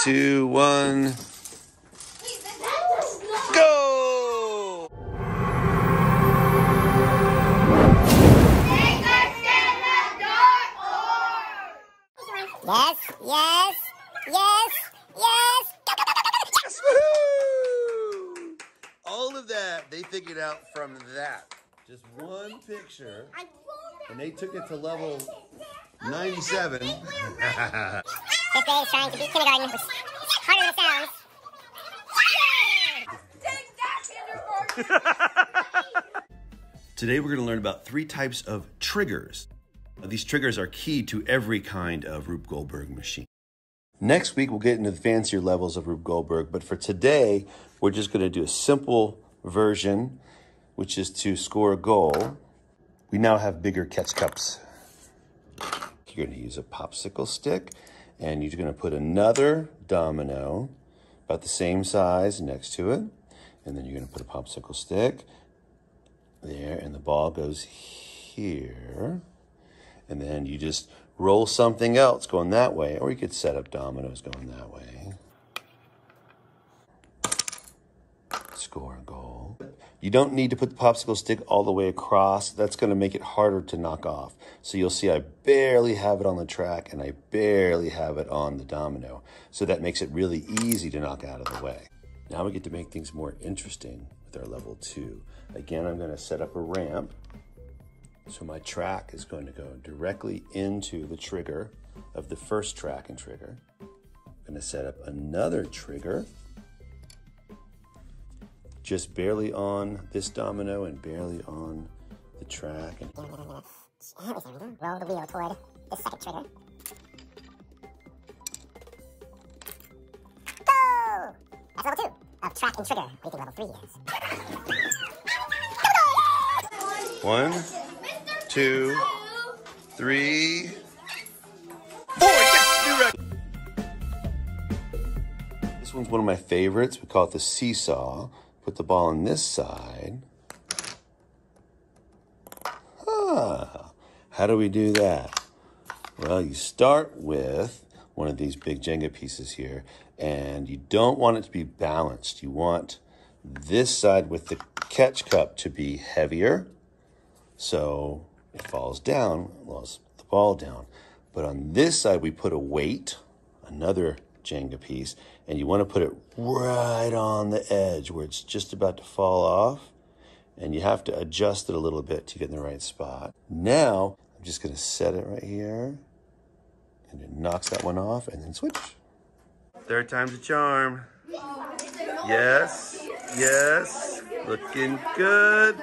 2, 1. Go! Yes, yes, yes, yes. Yes, woohoo! All of that they figured out from that. Just one picture. And they took it to level 97. Fifth grade is trying to beat kindergarten, which is harder than it sounds. Today we're going to learn about 3 types of triggers. These triggers are key to every kind of Rube Goldberg machine. Next week we'll get into the fancier levels of Rube Goldberg, but for today we're just going to do a simple version, which is to score a goal. We now have bigger catch cups. You're going to use a popsicle stick, and you're going to put another domino about the same size next to it, and then you're going to put a popsicle stick there, and the ball goes here, and then you just roll something else going that way, or you could set up dominoes going that way. Score a goal. You don't need to put the popsicle stick all the way across. That's going to make it harder to knock off. So you'll see I barely have it on the track and I barely have it on the domino. So that makes it really easy to knock out of the way. Now we get to make things more interesting with our level 2. Again, I'm going to set up a ramp. So my track is going to go directly into the trigger of the first track and trigger. I'm going to set up another trigger just barely on this domino and barely on the track. Roll the wheel toward the second trigger. Go! That's level 2 of track and trigger. What do you think level 3 is? 1, 2, 3, 4. Yes, new record. This one's one of my favorites. We call it the Seesaw. Put the ball on this side. How do we do that? Well, you start with one of these big Jenga pieces here, and you don't want it to be balanced. You want this side with the catch cup to be heavier, so it falls down, lost the ball down. But on this side, we put a weight, another Jenga piece, and you want to put it right on the edge where it's just about to fall off, and you have to adjust it a little bit to get in the right spot. Now I'm just going to set it right here, and it knocks that one off, and then switch. Third time's a charm. Yes, yes, looking good.